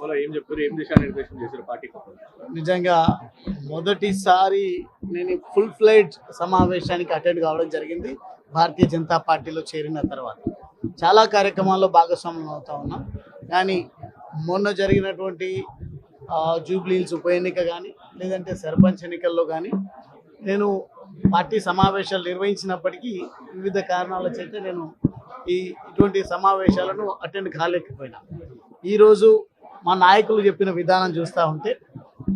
సభలో ఏం చెప్పారు, ఏం దిశానిర్దేశం చేశారు పార్టీకి? నిజంగా మొదటిసారి నేను ఫుల్ ఫ్లెడ్జ్ సమావేశానికి అటెండ్ కావడం జరిగింది. భారతీయ జనతా పార్టీలో చేరిన తర్వాత చాలా కార్యక్రమాల్లో భాగస్వామ్యం అవుతా ఉన్నాం. కానీ మొన్న జరిగినటువంటి జూబ్లీ హిల్స్ ఉప ఎన్నిక కానీ లేదంటే సర్పంచ్ ఎన్నికల్లో కానీ నేను పార్టీ సమావేశాలు నిర్వహించినప్పటికీ వివిధ కారణాల చేత నేను ఇటువంటి సమావేశాలను అటెండ్ కాలేకపోయినా. ఈరోజు మా నాయకులు చెప్పిన విధానం చూస్తూ ఉంటే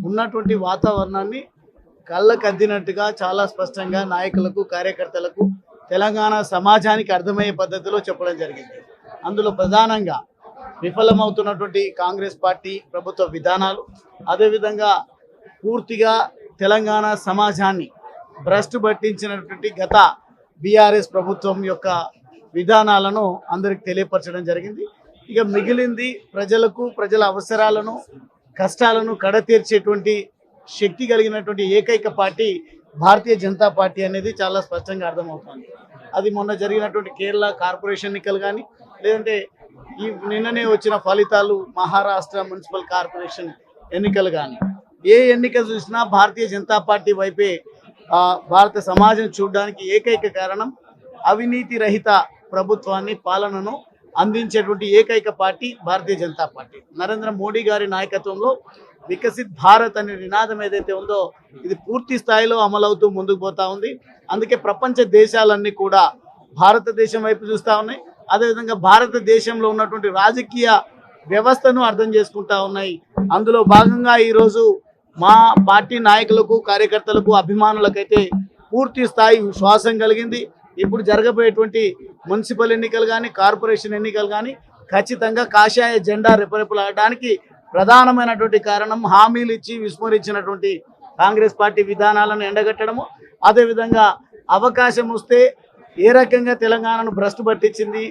ఉన్నటువంటి వాతావరణాన్ని కళ్ళకద్దినట్టుగా చాలా స్పష్టంగా నాయకులకు కార్యకర్తలకు తెలంగాణ సమాజానికి అర్థమయ్యే పద్ధతిలో చెప్పడం జరిగింది. అందులో ప్రధానంగా విఫలమవుతున్నటువంటి కాంగ్రెస్ పార్టీ ప్రభుత్వ విధానాలు, అదేవిధంగా పూర్తిగా తెలంగాణ సమాజాన్ని భ్రష్టు పట్టించినటువంటి గత బీఆర్ఎస్ ప్రభుత్వం యొక్క విధానాలను అందరికి తెలియపరచడం జరిగింది. ఇక మిగిలింది ప్రజలకు ప్రజల అవసరాలను కష్టాలను కడతీర్చేటువంటి శక్తి కలిగినటువంటి ఏకైక పార్టీ భారతీయ జనతా పార్టీ అనేది చాలా స్పష్టంగా అర్థమవుతుంది. అది మొన్న జరిగినటువంటి కేరళ కార్పొరేషన్ ఎన్నికలు కానీ లేదంటే ఈ నిన్ననే వచ్చిన ఫలితాలు మహారాష్ట్ర మున్సిపల్ కార్పొరేషన్ ఎన్నికలు కానీ ఏ ఎన్నిక చూసినా భారతీయ జనతా పార్టీ వైపే భారత సమాజం చూడడానికి ఏకైక కారణం అవినీతి రహిత ప్రభుత్వాన్ని పాలనను అందించేటువంటి ఏకైక పార్టీ భారతీయ జనతా పార్టీ. నరేంద్ర మోడీ గారి నాయకత్వంలో వికసిత్ భారత్ అనే నినాదం ఏదైతే ఉందో ఇది పూర్తి స్థాయిలో అమలవుతూ ముందుకు పోతా ఉంది. అందుకే ప్రపంచ దేశాలన్నీ కూడా భారతదేశం వైపు చూస్తూ ఉన్నాయి. అదేవిధంగా భారతదేశంలో ఉన్నటువంటి రాజకీయ వ్యవస్థను అర్థం చేసుకుంటా ఉన్నాయి. అందులో భాగంగా ఈరోజు మా పార్టీ నాయకులకు కార్యకర్తలకు అభిమానులకైతే పూర్తి స్థాయి విశ్వాసం కలిగింది. ఇప్పుడు జరగబోయేటువంటి మున్సిపల్ ఎన్నికలు కానీ కార్పొరేషన్ ఎన్నికలు కానీ ఖచ్చితంగా కాషాయ జెండా రెపరెపలాడడానికి ప్రధానమైనటువంటి కారణం హామీలు ఇచ్చి విస్మరించినటువంటి కాంగ్రెస్ పార్టీ విధానాలను ఎండగట్టడము, అదేవిధంగా అవకాశం వస్తే ఏ రకంగా తెలంగాణను భ్రష్టు పట్టించింది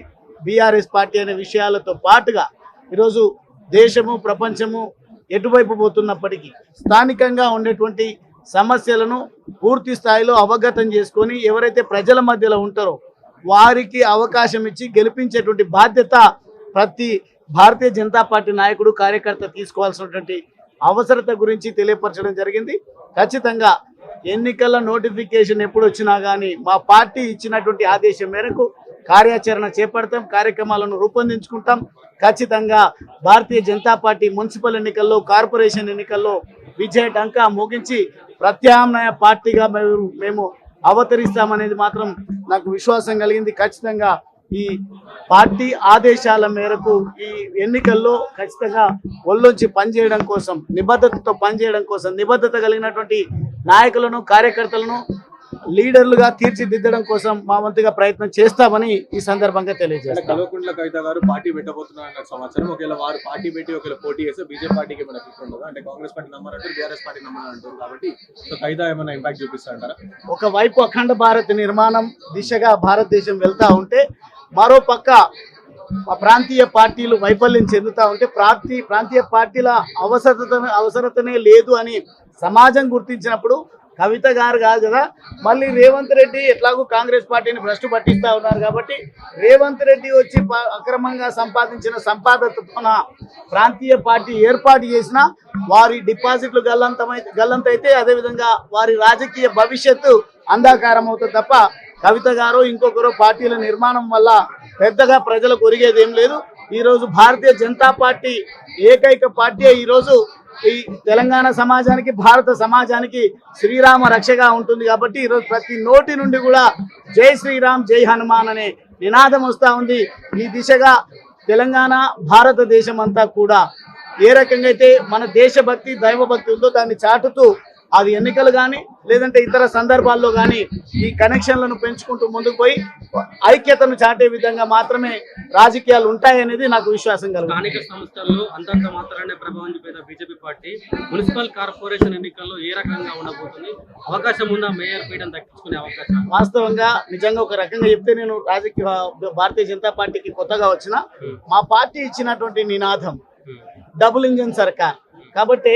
బీఆర్ఎస్ పార్టీ అనే విషయాలతో పాటుగా ఈరోజు దేశము ప్రపంచము ఎటువైపు పోతున్నప్పటికీ స్థానికంగా ఉండేటువంటి సమస్యలను పూర్తి స్థాయిలో అవగతం చేసుకొని ఎవరైతే ప్రజల మధ్యలో ఉంటారో వారికి అవకాశం ఇచ్చి గెలిపించేటువంటి బాధ్యత ప్రతి భారతీయ జనతా పార్టీ నాయకుడు కార్యకర్త తీసుకోవాల్సినటువంటి అవసరత గురించి తెలియపరచడం జరిగింది. ఖచ్చితంగా ఎన్నికల నోటిఫికేషన్ ఎప్పుడు వచ్చినా కానీ మా పార్టీ ఇచ్చినటువంటి ఆదేశం మేరకు కార్యాచరణ చేపడతాం, కార్యక్రమాలను రూపొందించుకుంటాం. ఖచ్చితంగా భారతీయ జనతా పార్టీ మున్సిపల్ ఎన్నికల్లో కార్పొరేషన్ ఎన్నికల్లో విజయ డంకా మోగించి ప్రత్యామ్నాయ పార్టీగా మేము అవతరిస్తామనేది మాత్రం నాకు విశ్వాసం కలిగింది. ఖచ్చితంగా ఈ పార్టీ ఆదేశాల మేరకు ఈ ఎన్నికల్లో ఖచ్చితంగా ఒళ్ళొంచి పనిచేయడం కోసం నిబద్ధతతో పనిచేయడం కోసం నిబద్ధత కలిగినటువంటి నాయకులను కార్యకర్తలను లీడర్లుగా తీర్చిదిద్దడం కోసం మా వంతుగా ప్రయత్నం చేస్తామని ఈ సందర్భంగా తెలియజేస్తాం. కల్వకుంట్ల కవిత గారు పార్టీ పెట్టబోతున్నారు సమాచారం. ఒకవేళ వారు పార్టీ పెట్టి ఒకవేళ పోటీ చేస్తే బీజేపీ పార్టీకి ఏమైనా ఎఫెక్ట్ ఉండదు? అంటే కాంగ్రెస్ పార్టీ నమ్మరంటారు, బీఆర్ఎస్ పార్టీ నమ్మరంటారు కాబట్టి సో కవిత ఏమైనా ఇంపాక్ట్ చూపిస్తారంటారా? ఒకవైపు అఖండ భారత్ నిర్మాణం దిశగా భారతదేశం వెళ్తా ఉంటే మరో పక్క ప్రాంతీయ పార్టీలు వైఫల్యం చెందుతా ఉంటే ప్రాంతీయ పార్టీల అవసరతనే లేదు అని సమాజం గుర్తించినప్పుడు కవిత గారు కాదు కదా, మళ్ళీ రేవంత్ రెడ్డి ఎట్లాగూ కాంగ్రెస్ పార్టీని భ్రష్టు పట్టిస్తూ ఉన్నారు కాబట్టి రేవంత్ రెడ్డి వచ్చి అక్రమంగా సంపాదించిన సంపాదనతో ప్రాంతీయ పార్టీ ఏర్పాటు చేసిన వారి డిపాజిట్లు గల్లంతైతే అదేవిధంగా వారి రాజకీయ భవిష్యత్తు అంధకారం అవుతుంది తప్ప కవిత గారు ఇంకొకరు పార్టీల నిర్మాణం వల్ల పెద్దగా ప్రజలకు ఒరిగేది ఏం లేదు. ఈరోజు భారతీయ జనతా పార్టీ ఏకైక పార్టీ ఈరోజు ఈ తెలంగాణ సమాజానికి భారత సమాజానికి శ్రీరామ రక్షగా ఉంటుంది కాబట్టి ఈరోజు ప్రతి నోటి నుండి కూడా జై శ్రీరామ్ జై హనుమాన్ అనే నినాదం వస్తూ ఉంది. ఈ దిశగా తెలంగాణ భారతదేశం అంతా కూడా ఏ రకంగా అయితే మన దేశభక్తి దైవభక్తి ఉందో దాన్ని చాటుతూ అది ఎన్నికలు కానీ లేదంటే ఇతర సందర్భాల్లో కానీ ఈ కనెక్షన్లను పెంచుకుంటూ ముందుకు పోయి ఐక్యతను చాటే విధంగా మాత్రమే రాజకీయాలు ఉంటాయనేది నాకు విశ్వాసం కలుగుతుంది. స్థానిక సంస్థల్లో అంతంత మాత్రాన్ని ప్రభావం చూపిన బీజేపీ పార్టీ మున్సిపల్ కార్పొరేషన్ ఎన్నికల్లో ఏ రకంగా ఉండబోతుంది? అవకాశం ఉందా మేయర్ పీఠం దక్కించుకునే అవకాశం? వాస్తవంగా నిజంగా ఒక రకంగా చెప్తే నేను భారతీయ జనతా పార్టీకి కొత్తగా వచ్చిన మా పార్టీ ఇచ్చినటువంటి నినాదం డబుల్ ఇంజన్ సర్కార్ కాబట్టి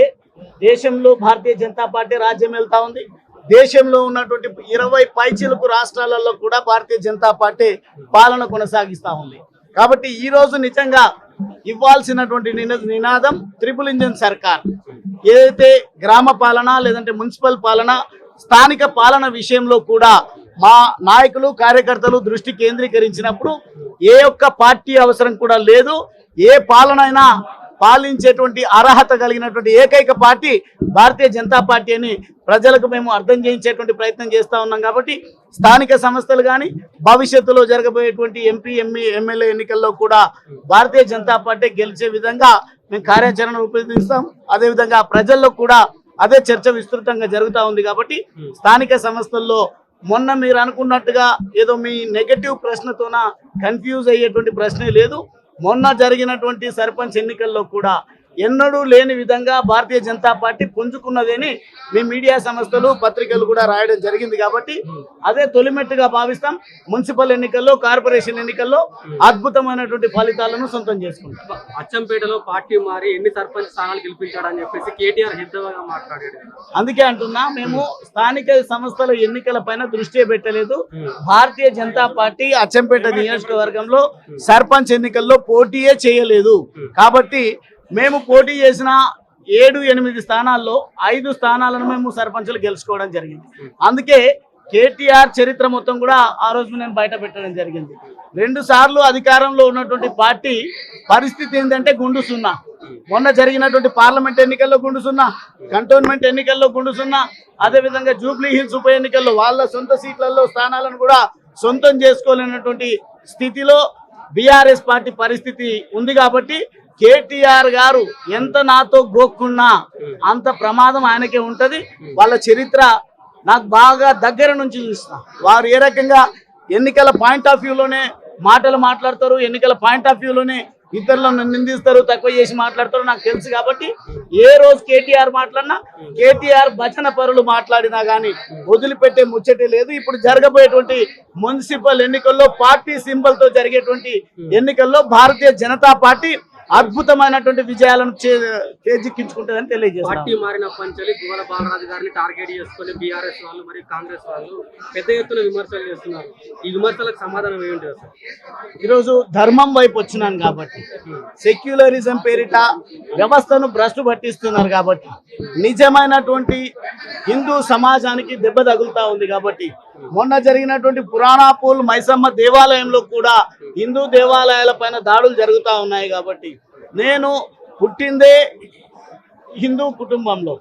దేశంలో భారతీయ జనతా పార్టీ రాజ్యం వెళ్తా ఉంది. దేశంలో ఉన్నటువంటి 20 పైచిలకు రాష్ట్రాలలో కూడా భారతీయ జనతా పార్టీ పాలన కొనసాగిస్తూ ఉంది. కాబట్టి ఈ రోజు నిజంగా ఇవ్వాల్సినటువంటి నినాదం ట్రిపుల్ ఇంజిన్ సర్కార్. ఏదైతే గ్రామ పాలన లేదంటే మున్సిపల్ పాలన స్థానిక పాలన విషయంలో కూడా మా నాయకులు కార్యకర్తలు దృష్టి కేంద్రీకరించినప్పుడు ఏ ఒక్క పార్టీ అవసరం కూడా లేదు. ఏ పాలనైనా పాలించేటువంటి అర్హత కలిగినటువంటి ఏకైక పార్టీ భారతీయ జనతా పార్టీ అని ప్రజలకు మేము అర్థం చేయించేటువంటి ప్రయత్నం చేస్తూ ఉన్నాం. కాబట్టి స్థానిక సంస్థలు కానీ భవిష్యత్తులో జరగబోయేటువంటి ఎంపీ ఎమ్మెల్యే ఎన్నికల్లో కూడా భారతీయ జనతా పార్టీ గెలిచే విధంగా మేము కార్యాచరణ రూపొందిస్తాం. అదేవిధంగా ప్రజల్లో కూడా అదే చర్చ విస్తృతంగా జరుగుతూ ఉంది. కాబట్టి స్థానిక సంస్థల్లో మొన్న మీరు అనుకున్నట్టుగా ఏదో మీ నెగటివ్ ప్రశ్నతోన కన్ఫ్యూజ్ అయ్యేటువంటి ప్రశ్నే లేదు. మొన్న జరిగినటువంటి సర్పంచ్ ఎన్నికల్లో కూడా ఎన్నడూ లేని విధంగా భారతీయ జనతా పార్టీ పుంజుకున్నదని మీ మీడియా సంస్థలు పత్రికలు కూడా రాయడం జరిగింది. కాబట్టి అదే తొలిమెట్టుగా భావిస్తాం. మున్సిపల్ ఎన్నికల్లో కార్పొరేషన్ ఎన్నికల్లో అద్భుతమైనటువంటి ఫలితాలను సొంతం చేసుకుంటాం. అచ్చంపేటలో పార్టీ మారి ఎన్ని సర్పంచ్ స్థానాలు గెలిపించాడని చెప్పేసి కేటీఆర్ హితవుగా మాట్లాడాడు. అందుకే అంటున్నా, మేము స్థానిక సంస్థల ఎన్నికల పైన దృష్టి పెట్టలేదు. భారతీయ జనతా పార్టీ అచ్చంపేట నియోజకవర్గంలో సర్పంచ్ ఎన్నికల్లో పోటీయే చేయలేదు. కాబట్టి మేము పోటీ చేసిన 7-8 స్థానాల్లో 5 స్థానాలను మేము సర్పంచులు గెలుచుకోవడం జరిగింది. అందుకే కేటీఆర్ చరిత్ర మొత్తం కూడా ఆ రోజు నేను బయట పెట్టడం జరిగింది. 2 సార్లు అధికారంలో ఉన్నటువంటి పార్టీ పరిస్థితి ఏంటంటే గుండు సున్నా. మొన్న జరిగినటువంటి పార్లమెంట్ ఎన్నికల్లో గుండు సున్నా, కంటోన్మెంట్ ఎన్నికల్లో గుండు సున్నా, అదేవిధంగా జూబ్లీ హిల్స్ ఉప ఎన్నికల్లో వాళ్ళ సొంత సీట్లలో స్థానాలను కూడా సొంతం చేసుకోలేనటువంటి స్థితిలో బీఆర్ఎస్ పార్టీ పరిస్థితి ఉంది. కాబట్టి కేటీఆర్ గారు ఎంత నాతో గోక్కున్నా అంత ప్రమాదం ఆయనకే ఉంటది. వాళ్ళ చరిత్ర నాకు బాగా దగ్గర నుంచి చూసిన వారు ఏ రకంగా ఎన్నికల పాయింట్ ఆఫ్ వ్యూలోనే మాటలు మాట్లాడతారు, ఎన్నికల పాయింట్ ఆఫ్ వ్యూలోనే ఇతరులను నిందిస్తారు, తక్కువ చేసి మాట్లాడతారు నాకు తెలుసు. కాబట్టి ఏ రోజు కేటీఆర్ మాట్లాడినా, కేటీఆర్ భజన పరులు మాట్లాడినా కానీ వదిలిపెట్టే ముచ్చటే లేదు. ఇప్పుడు జరగబోయేటువంటి మున్సిపల్ ఎన్నికల్లో పార్టీ సింబల్ తో జరిగేటువంటి ఎన్నికల్లో భారతీయ జనతా పార్టీ అద్భుతమైనటువంటి విజయాలను చేజిక్కించుకుంటుందని తెలియజేస్తారు. పార్టీ మారిన పంచలి గువ్వల బాలరాజు గారిని టార్గెట్ చేసుకుని బీఆర్ఎస్ వాళ్ళు మరియు కాంగ్రెస్ వాళ్ళు పెద్ద ఎత్తున విమర్శలు చేస్తున్నారు. ఈ విమర్శలకు సమాధానం ఏంటి? ఈరోజు ధర్మం వైపు వచ్చినాను కాబట్టి, సెక్యులరిజం పేరిట వ్యవస్థను భ్రష్టు పట్టిస్తున్నారు కాబట్టి, నిజమైనటువంటి హిందూ సమాజానికి దెబ్బ తగులుతా ఉంది. కాబట్టి మొన్న జరిగినటువంటి పురాణాపూల్ మైసమ్మ దేవాలయంలో కూడా హిందూ దేవాలయాల పైన దాడులు జరుగుతూ ఉన్నాయి. కాబట్టి నేను పుట్టిందే హిందూ కుటుంబంలో,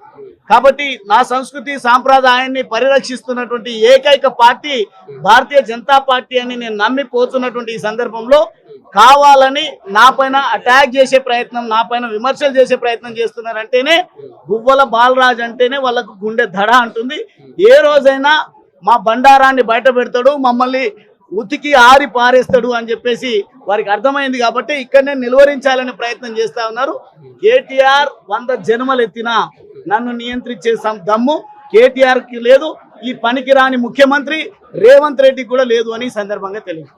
కాబట్టి నా సంస్కృతి సాంప్రదాయాన్ని పరిరక్షిస్తున్నటువంటి ఏకైక పార్టీ భారతీయ జనతా పార్టీ అని నేను నమ్మిపోతున్నటువంటి ఈ సందర్భంలో కావాలని నా పైన అటాక్ చేసే ప్రయత్నం, నా పైన విమర్శలు చేసే ప్రయత్నం చేస్తున్నారంటేనే గువ్వల బాలరాజు అంటేనే వాళ్ళకు గుండె దడ అంటుంది. ఏ రోజైనా మా బండారాన్ని బయట పెడతాడు, మమ్మల్ని ఉతికి ఆరి పారేస్తాడు అని చెప్పేసి వారికి అర్థమైంది. కాబట్టి ఇక్కడనే నిలువరించాలని ప్రయత్నం చేస్తా ఉన్నారు. కేటీఆర్ 100 జన్మలు ఎత్తినా నన్ను నియంత్రించే దమ్ము కేటీఆర్ కి లేదు. ఈ పనికిరాని ముఖ్యమంత్రి రేవంత్ రెడ్డికి కూడా లేదు అని సందర్భంగా తెలియదు.